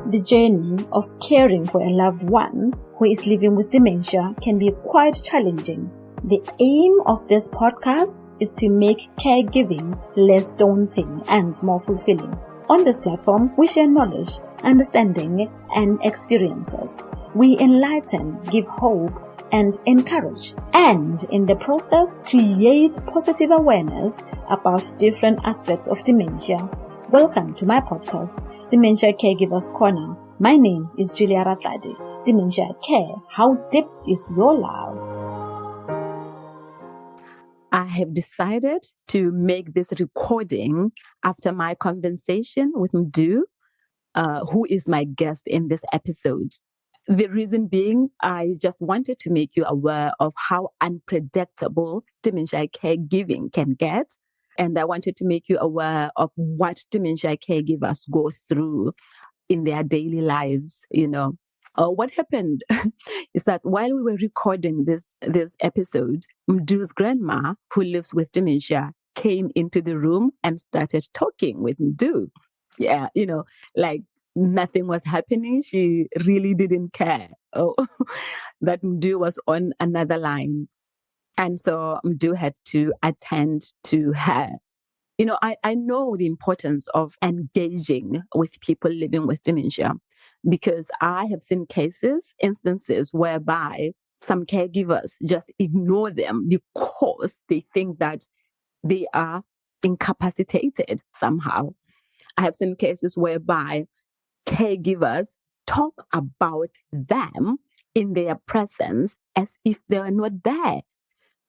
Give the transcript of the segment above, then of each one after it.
The journey of caring for a loved one who is living with dementia can be quite challenging. The aim of this podcast is to make caregiving less daunting and more fulfilling. On this platform, we share knowledge, understanding, and experiences. We enlighten, give hope, and encourage, and in the process, create positive awareness about different aspects of dementia. Welcome to my podcast, Dementia Caregivers Corner. My name is Juliah Ratladi. Dementia Care, how deep is your love? I have decided to make this recording after my conversation with Ndu, who is my guest in this episode. The reason being, I just wanted to make you aware of how unpredictable dementia caregiving can get. And I wanted to make you aware of what dementia caregivers go through in their daily lives, What happened is that while we were recording this episode, Mdu's grandma, who lives with dementia, came into the room and started talking with Mdu. Yeah, like nothing was happening. She really didn't care that Mdu was on another line. And so Mdu had to attend to her. I know the importance of engaging with people living with dementia because I have seen instances whereby some caregivers just ignore them because they think that they are incapacitated somehow. I have seen cases whereby caregivers talk about them in their presence as if they are not there.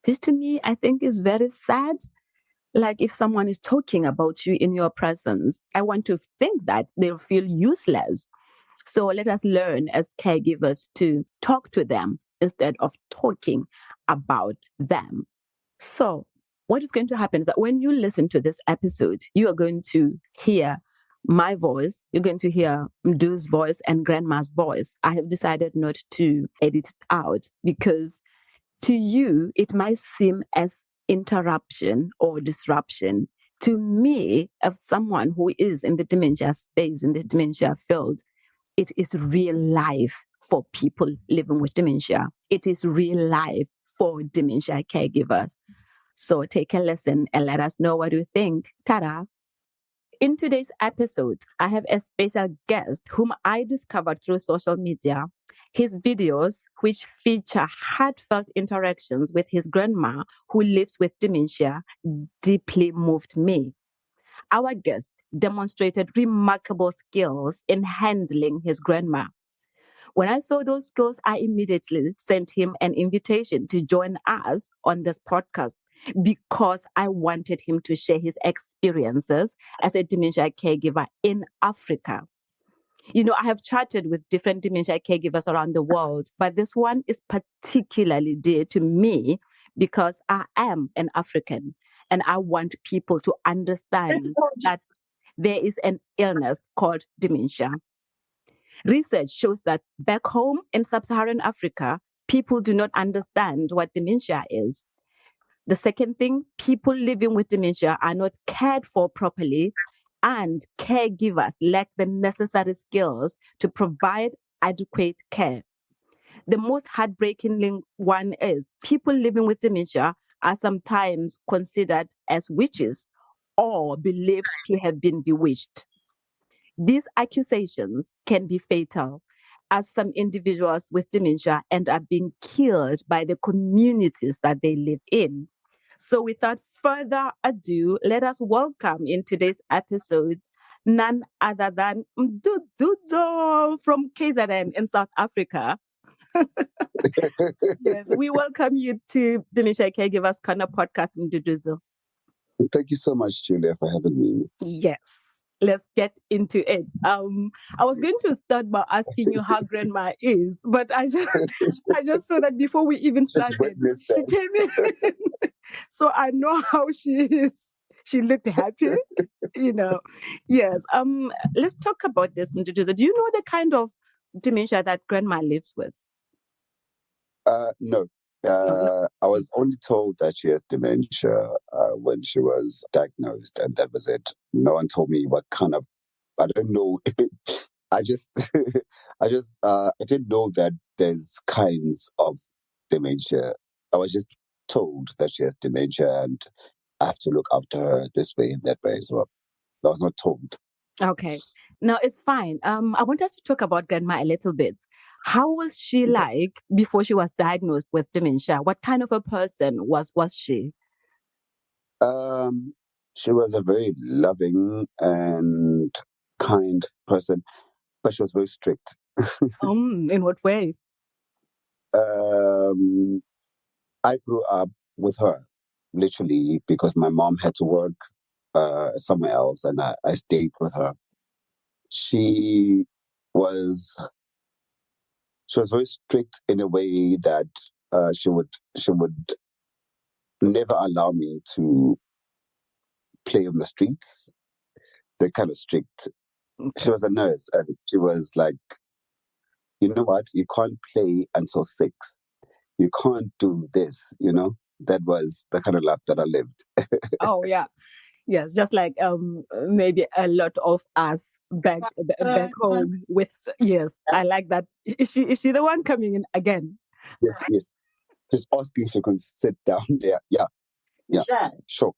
Which to me, I think is very sad. Like if someone is talking about you in your presence, I want to think that they'll feel useless. So let us learn as caregivers to talk to them instead of talking about them. So what is going to happen is that when you listen to this episode, you are going to hear my voice, you're going to hear Mdu's voice and Grandma's voice. I have decided not to edit it out because to you, it might seem as interruption or disruption. To me, as someone who is in the dementia space, in the dementia field, it is real life for people living with dementia. It is real life for dementia caregivers. So take a listen and let us know what you think. Ta-da! In today's episode, I have a special guest whom I discovered through social media. His videos, which feature heartfelt interactions with his grandma who lives with dementia, deeply moved me. Our guest demonstrated remarkable skills in handling his grandma. When I saw those skills, I immediately sent him an invitation to join us on this podcast because I wanted him to share his experiences as a dementia caregiver in Africa. I have chatted with different dementia caregivers around the world, but this one is particularly dear to me because I am an African and I want people to understand that there is an illness called dementia. Research shows that back home in sub-Saharan Africa, people do not understand what dementia is. The second thing, people living with dementia are not cared for properly, and caregivers lack the necessary skills to provide adequate care. The most heartbreaking one is people living with dementia are sometimes considered as witches or believed to have been bewitched. These accusations can be fatal, as some individuals with dementia end up being killed by the communities that they live in. So without further ado, let us welcome in today's episode none other than Nduduzo from KZN in South Africa. Yes, we welcome you to Dementia Caregivers Corner podcast, Nduduzo. Thank you so much, Julia, for having me. Yes. Let's get into it. I was going to start by asking you how grandma is, but I just saw that before we even started, she came in. So I know how she is. She looked happy, Yes. Let's talk about this. Do you know the kind of dementia that grandma lives with? No. I was only told that she has dementia when she was diagnosed, and that was it. No one told me what kind of, I don't know I just, I didn't know that there's kinds of dementia. I was just told that she has dementia and I have to look after her this way and that way as well. I was not told. Okay. No, it's fine. I want us to talk about grandma a little bit. How was she like before she was diagnosed with dementia? What kind of a person was she? Um, she was a very loving and kind person, but she was very strict. In what way? Um, I grew up with her, literally, because my mom had to work somewhere else, and I stayed with her. She was she was very strict in a way that she would never allow me to play on the streets. They're kind of strict. She Okay. was a nurse, and she was like, you know what? You can't play until 6. You can't do this. That was the kind of life that I lived. Oh yeah. Yes, just like maybe a lot of us back home with yes, I like that. Is she the one coming in again? Yes, yes. Just asking if you can sit down there. Yeah, yeah, sure.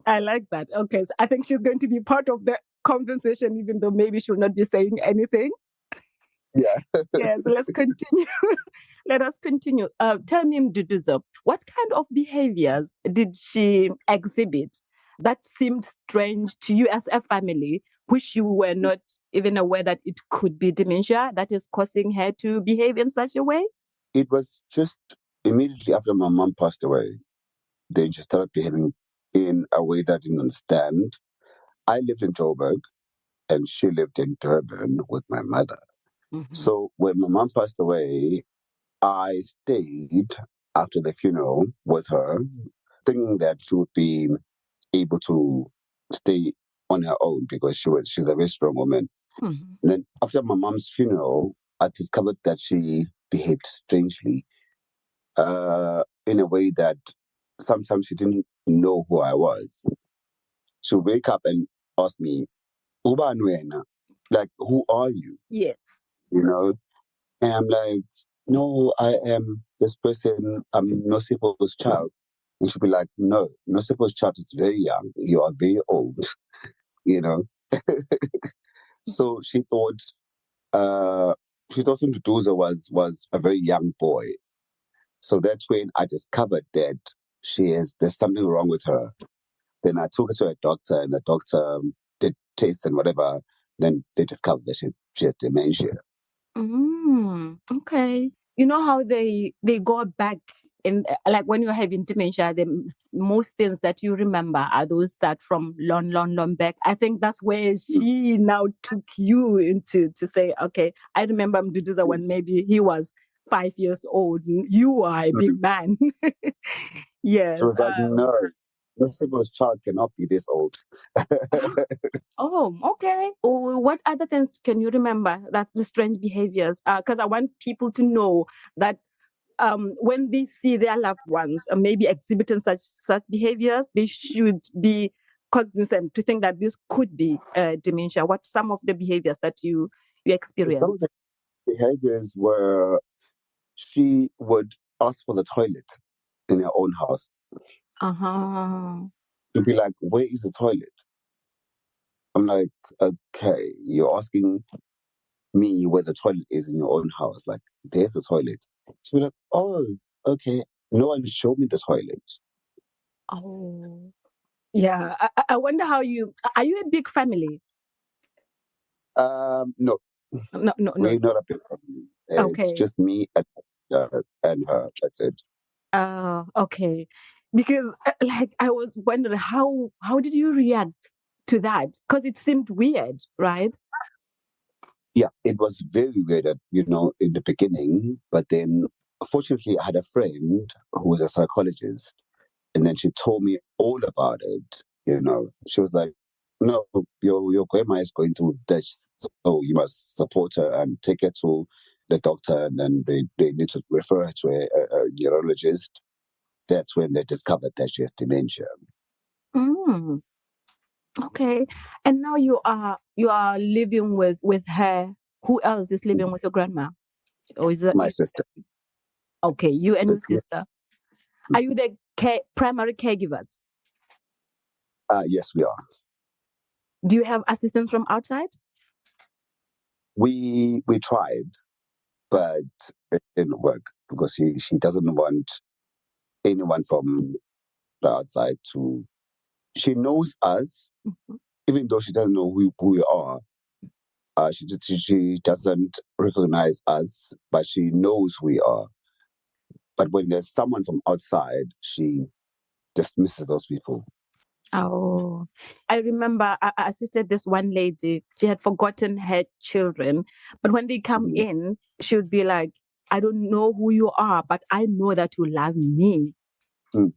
I like that. Okay, so I think she's going to be part of the conversation, even though maybe she'll not be saying anything. Yeah. Yes, let's continue. Let us continue. Tell me, Nduduzo, what kind of behaviors did she exhibit that seemed strange to you as a family, which you were not even aware that it could be dementia that is causing her to behave in such a way? It was just immediately after my mom passed away, then she started behaving in a way that I didn't understand. I lived in Joburg and she lived in Durban with my mother. Mm-hmm. So when my mom passed away, I stayed after the funeral with her, thinking that she would be able to stay on her own because she's a very strong woman. Mm-hmm. And then after my mom's funeral, I discovered that she behaved strangely, in a way that sometimes she didn't know who I was. She'll wake up and ask me, "Uba Nwena?" Like, who are you? Yes. You know? And I'm like, no, I am this person. I'm Nosipo's child. And she'll be like, no, Nosipo's child is very young. You are very old, you know? So uh, she thought Nduduzo was a very young boy. So that's when I discovered that there's something wrong with her. Then I took her to a doctor, and the doctor did tests and whatever. Then they discovered that she had dementia. Okay. You know how they go back in like when you're having dementia, the most things that you remember are those that from long, long, long back. I think that's where she now took you into to say, okay, I remember Mduduza when maybe he was 5 years old. You are a big man. She Yes. was like, no, Nosipo's child cannot be this old. Oh, okay. Oh, what other things can you remember? That's the strange behaviors. Because I want people to know that when they see their loved ones maybe exhibiting such behaviors, they should be cognizant to think that this could be dementia. What some of the behaviors that you Some experience? of the behaviors were she would ask for the toilet in her own house. Uh huh. She'd be like, where is the toilet? I'm like, okay, you're asking me where the toilet is in your own house. Like, there's the toilet. She'd be like, oh, okay. No one showed me the toilet. Oh, yeah. I wonder how you are. You a big family? No, No, no, no. we're not a big family. It's Okay. just me and her. That's it. Okay. Because like I was wondering how did you react to that? Because it seemed weird, right? Yeah, it was very weird, in the beginning. But then, fortunately, I had a friend who was a psychologist, and then she told me all about it. She was like, "No, your grandma is going through this, so you must support her and take her to the doctor, and then they need to refer her to a neurologist." That's when they discovered that she has dementia. Mm. Okay. And now you are living with her. Who else is living with your grandma? Or is it My sister. okay, you and your It's- sister. Are you the primary caregivers? yes, we are. Do you have assistance from outside? We tried, but it didn't work because she doesn't want anyone from the outside to. She knows us, even though she doesn't know who we are. She doesn't recognize us, but she knows who we are. But when there's someone from outside, she dismisses those people. Oh, I remember I assisted this one lady. She had forgotten her children, but when they come Mhm. in, she would be like, I don't know who you are, but I know that you love me. Mm.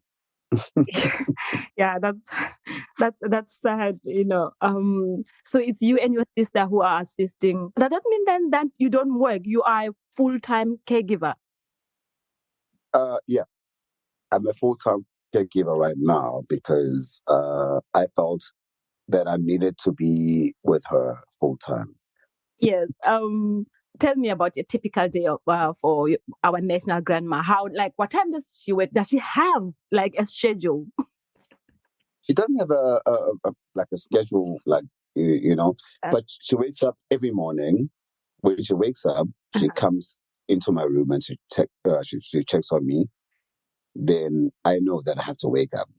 Yeah, that's sad, so it's you and your sister who are assisting. Does that mean then that you don't work? You are a full-time caregiver? Yeah, I'm a full-time caregiver right now because I felt that I needed to be with her full-time. Yes. Tell me about a typical day for our national grandma. What time does she work? Does she have like a schedule? She doesn't have like a schedule, like you know, but she wakes up every morning. When she wakes up, she comes into my room and she checks on me. Then I know that I have to wake up.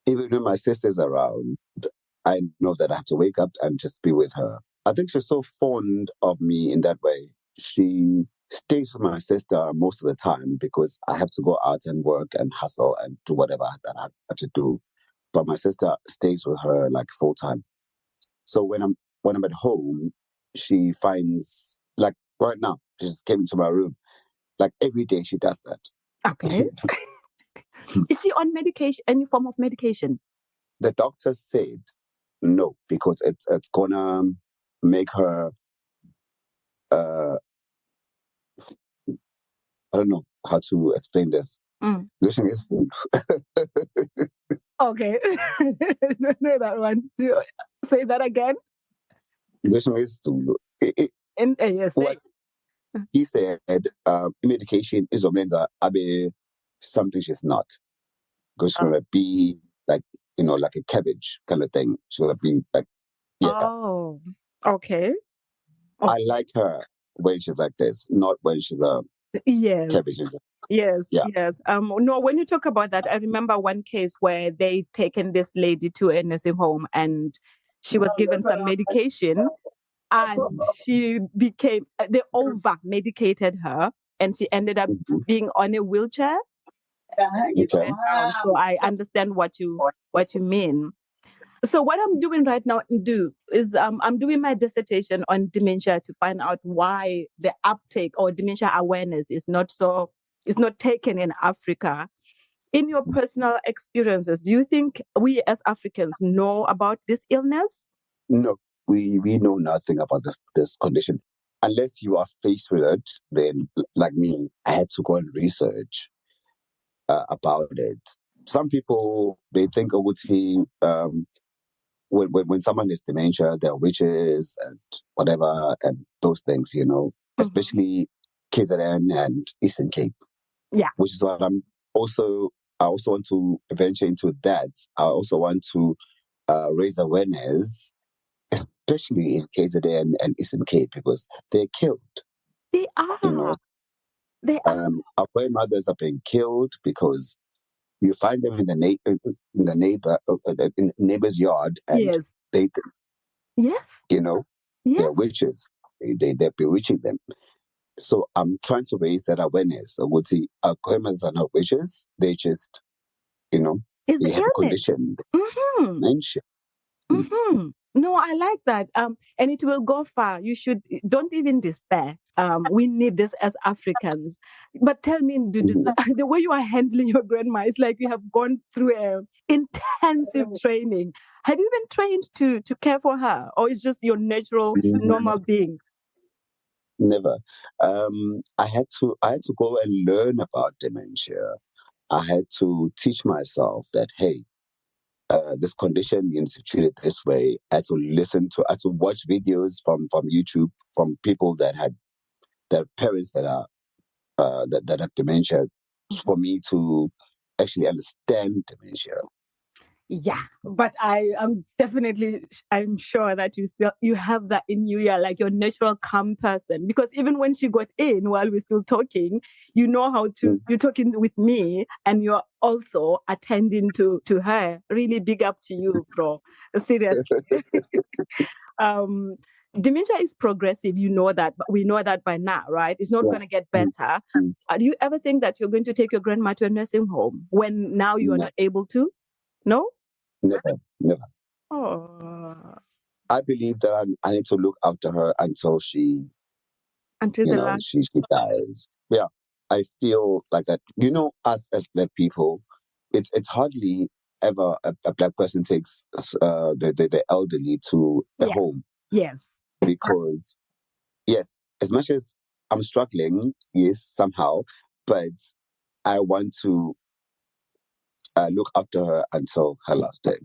Even when my sister's around, I know that I have to wake up and just be with her. I think she's so fond of me in that way. She stays with my sister most of the time because I have to go out and work and hustle and do whatever that I have to do. But my sister stays with her like full time. So when I'm at home, she finds like right now, she just came into my room. Like every day she does that. Okay. Is she on medication? Any form of medication? The doctor said no because it's gonna make her uh I don't know how to explain this. The thing is, Okay. No, that one. Say that again. the thing is, Yes. what he said, medication is omenza abe something she's not. Because she's gonna be like, like a cabbage kind of thing. She's gonna be like, yeah. Oh, okay. I like her when she's like this, not when she's a Yes. cabbage. Yes, Yeah. yes. No, when you talk about that, I remember one case where they taken this lady to a nursing home and she was given some medication and they over medicated her and she ended up being on a wheelchair. Okay. So I understand what you mean. So what I'm doing right now is I'm doing my dissertation on dementia to find out why the uptake or dementia awareness is not taken in Africa. In your personal experiences, do you think we as Africans know about this illness? No, we know nothing about this condition. Unless you are faced with it, then like me, I had to go and research about it. Some people they think Oguti, when someone is dementia, they're witches and whatever and those things, especially KZN and Eastern Cape. Yeah. Which is what I also want to venture into that. I also want to raise awareness, especially in KZN and Eastern Cape, because they're killed. They are. They are. Our grandmothers are being killed because you find them in the neighbor's yard, and Yes. they, Yes. they're Yes. witches. They're bewitching them. So I'm trying to raise that awareness. I would say our grandmothers are not witches. They just, It's they the have a illness. condition. Dementia. No, I like that. And it will go far. Don't even despair. We need this as Africans. But tell me, Mm-hmm. the way you are handling your grandma is like you have gone through a intensive training. Have you been trained to care for her, or is just your natural, normal being? Never. I had to go and learn about dementia. I had to teach myself that, hey, this condition, you need to treat it this way. I had to watch videos from YouTube from people that have parents that are that have dementia, for me to actually understand dementia. Yeah, but I'm sure that you have that in you. You're like your natural calm person, because even when she got in while we're still talking, you know how to, you're talking with me and you're also attending to her. Really big up to you, bro. Seriously. Dementia is progressive. You know that, but we know that by now, right? It's not going to get better. Do you ever think that you're going to take your grandma to a nursing home when now you are not able to? No? Never. Oh. I believe that I need to look after her until she dies. Yeah, I feel like that. You know, us as Black people, it's hardly ever a Black person takes the elderly to a home. Yes. Because yes, as much as I'm struggling, yes, somehow, but I want to look after her until her last day.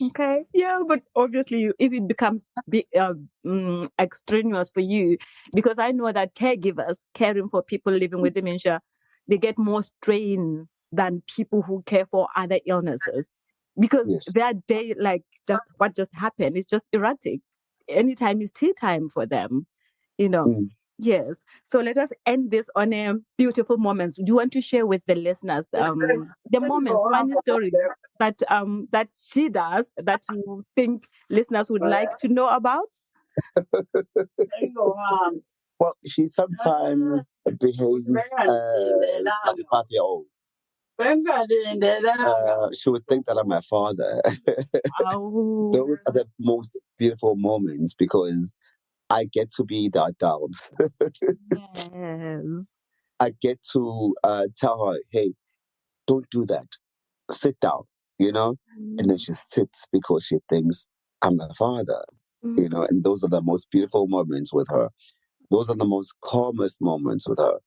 Okay. Yeah, but obviously, if it becomes extraneous for you, because I know that caregivers caring for people living with dementia, they get more strain than people who care for other illnesses, because their day, like just what just happened, is just erratic. Anytime is tea time for them, you know. Yes. So let us end this on a beautiful moments. Do you want to share with the listeners the moments, funny stories that she does that you think listeners would like to know about? Well, she sometimes behaves like a 5-year-old. She would think that I'm my father. Oh. Those are the most beautiful moments because I get to be the adult. Yes. I get to tell her, hey, don't do that. Sit down, you know? And then she sits because she thinks I'm her father, you know? And those are the most beautiful moments with her. Those are the most calmest moments with her.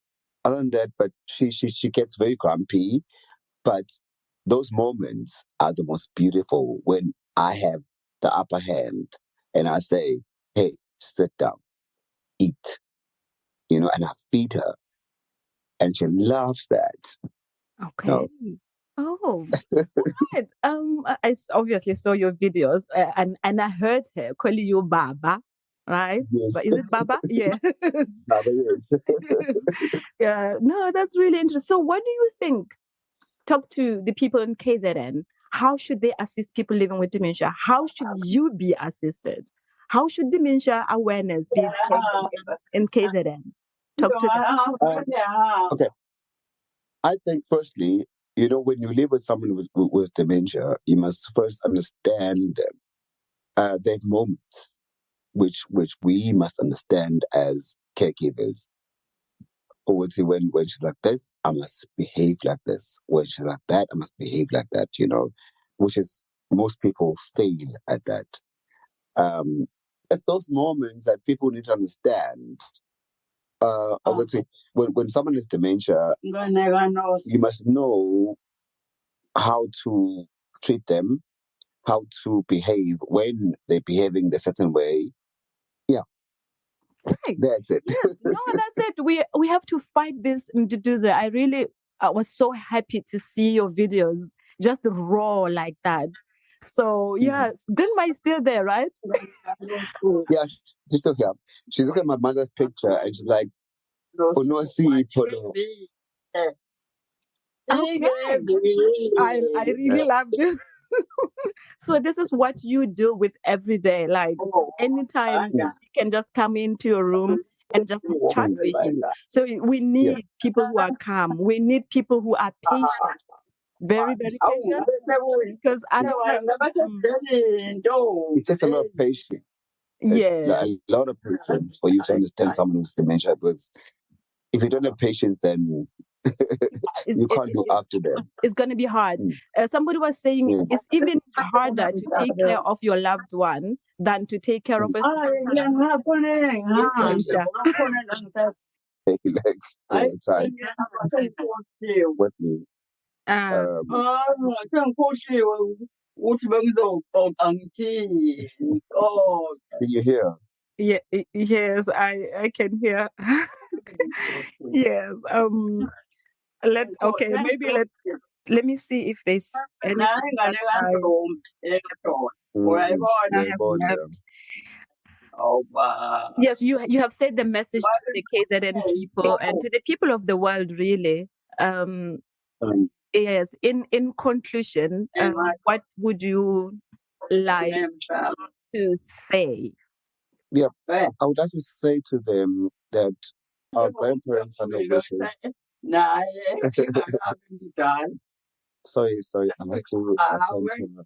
Other than that, but she gets very grumpy, but those moments are the most beautiful when I have the upper hand and I say, hey, sit down, eat, you know, and I feed her. And she loves that. Okay. Oh, right. I obviously saw your videos and I heard her calling you Baba, right? Yes. But is it Baba? Yes. Baba, yes. Yeah. No, that's really interesting. So what do you think? Talk to the people in KZN. How should they assist people living with dementia? How should you be assisted? How should dementia awareness be taken in KZN? Talk to them. Okay. I think, firstly, you know, when you live with someone with dementia, you must first understand them. There are moments which we must understand as caregivers. Or when she's like this, I must behave like this. When she's like that, I must behave like that, you know, which is most people fail at that. It's those moments that people need to understand. I would say when someone is dementia, you must know how to treat them, how to behave when they're behaving a certain way. Yeah. Right. That's it. Yes. No, that's it. We have to fight this, Nduduzo. I was so happy to see your videos just raw like that. So yes, grandma is still there, right? Yeah, she's still here. She looked at my mother's picture and she's like, "Oh no, see, Polo." Okay. I really love this. So this is what you deal with every day. Like anytime you can just come into your room and just chat with you. So we need people who are calm. We need people who are patient. Very, very patient. Because otherwise, it takes a lot of patience. yeah, A lot of patience for you to understand someone who's dementia. But if you don't have patience, then you can't look after them. It's going to be hard. Somebody was saying it's even harder to take care of your loved one than to take care of a dementia. Like, all the time with me. Can you hear? Yeah, yes, I can hear. Yes. Let me see if there's anything that I have left. Yes, you have said the message to the KZN people and to the people of the world, really. Yes. In conclusion, what would you like to say? Yeah, I would like to say to them that our grandparents are no wishes. Sorry, I have to attend to her.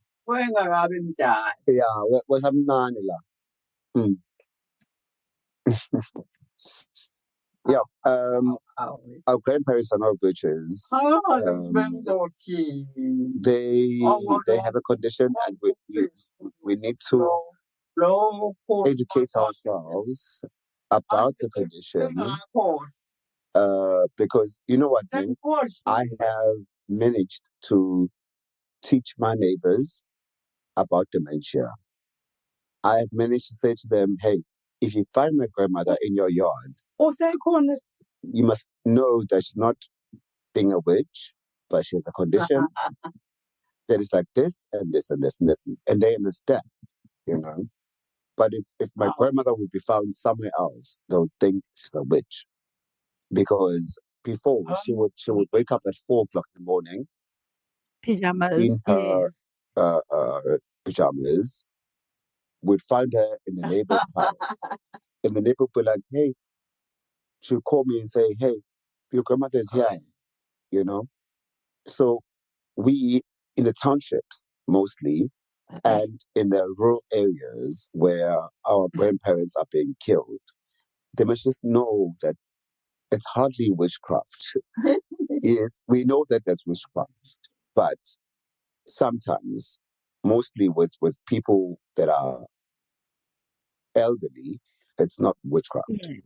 Yeah, what's happening la? Yeah, our grandparents are not witches. They have a condition, and we need to educate ourselves about the condition. Because you know what, Nim? I have managed to teach my neighbors about dementia. I have managed to say to them, hey, if you find my grandmother in your yard, you must know that she's not being a witch, but she has a condition that is like this and this and this and that. And they understand, you know. But if my grandmother would be found somewhere else, they would think she's a witch. Because before she would wake up at 4 o'clock in the morning Pajamas. in her Yes. pajamas, would find her in the neighbor's house. And the neighbor would be like, hey, she'll call me and say, hey, your grandmother is here, you know? So we, in the townships mostly, and in the rural areas where our grandparents are being killed, they must just know that it's hardly witchcraft. Yes, we know that that's witchcraft, but sometimes, mostly with people that are elderly, it's not witchcraft. Yes.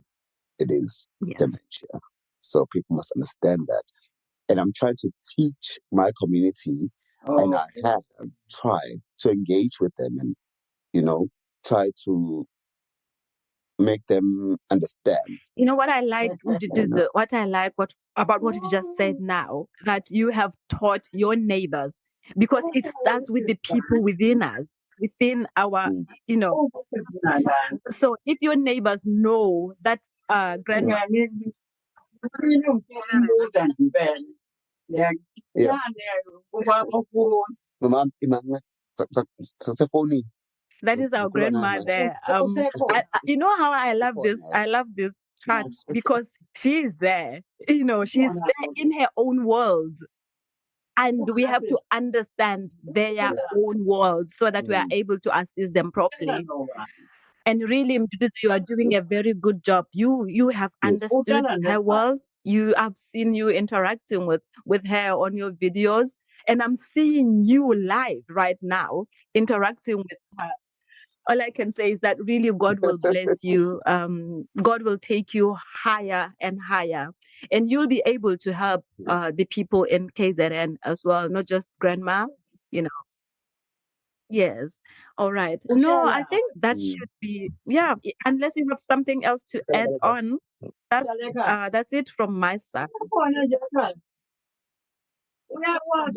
It is Yes. dementia. So people must understand that. And I'm trying to teach my community, and I have tried to engage with them and, you know, try to make them understand. You know what I like, Nduduzo, what I like about what you just said now, that you have taught your neighbors, because it starts with the people within us, within our, you know. So if your neighbors know that grandma. That is our grandma there. You know how I love this? I love this chat because she is there. You know, she's there in her own world. And we have to understand their own world so that we are able to assist them properly. And really, Mduduzo, you are doing a very good job. You have understood her world. I've seen you interacting with her on your videos. And I'm seeing you live right now interacting with her. All I can say is that really God will bless you. God will take you higher and higher. And you'll be able to help the people in KZN as well, not just grandma, you know. Yes. All right. No, I think that should be, yeah, unless you have something else to add on. That's it from my side.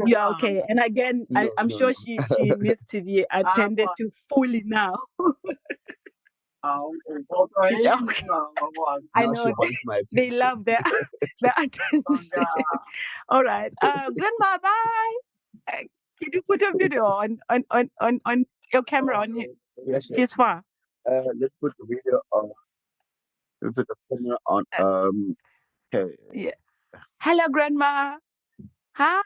Yeah, okay. And again, I'm sure she needs to be attended to fully now. Okay. I know they love their attention. All right. Grandma, bye. Can you put a video on your camera on here? Yes, yes. She's far. Let's put the video on. Let's put the camera on. Okay. Yeah. Hello, Grandma. Hi.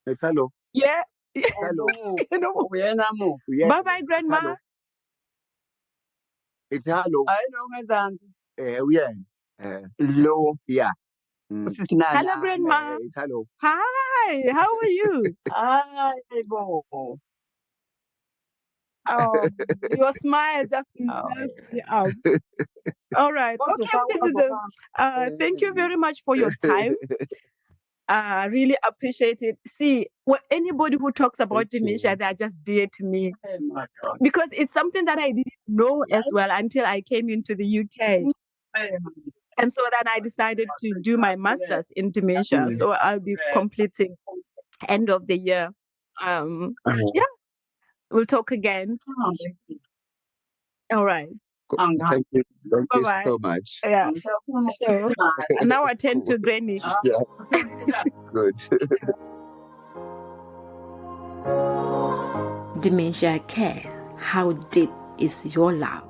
It's hello. Yeah. Hello. Bye bye, Grandma. It's hello. Yeah. Low. Yeah. Hello, Grandma. It's hello. Hi. How are you? Oh, your smile just melts me up. All right. Okay, this is thank you very much for your time. Really appreciate it. See, anybody who talks about Thank dementia, you. they are just dear to me. Because it's something that I didn't know as well until I came into the UK. And so then I decided to do my master's in dementia. So I'll be completing end of the year. Yeah, we'll talk again. All right. Thank you. Thank you Bye-bye. so much. Yeah. So now I tend to Greenwich. Yeah. Good. Dementia care. How deep is your love?